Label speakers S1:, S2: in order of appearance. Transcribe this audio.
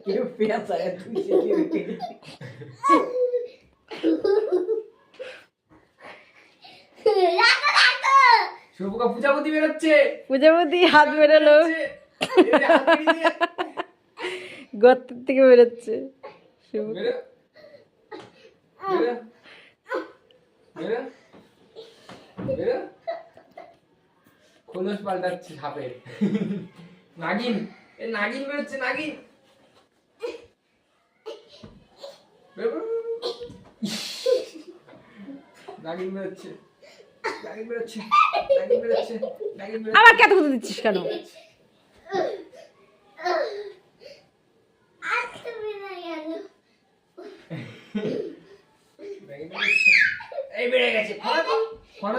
S1: কেউ পেঁয়াজ আগে তুই শুভকা পূজাপতি বেরোচ্ছে,
S2: পূজাপতি হাত বেরোলো, গর্তের থেকে বেরোচ্ছে।
S1: খোলস পাল্টাচ্ছে সাপের। নাগিন, নাগিন বেরোচ্ছে, নাগিন নাগিন বেরোচ্ছে, নাগিন বেরোচ্ছে, নাগিন বেরোচ্ছে, নাগিন বেরোচ্ছে।
S2: আবার কত কথা দিচ্ছিস কেন?
S1: এই বেড়ে গেছে, ফটো ফটো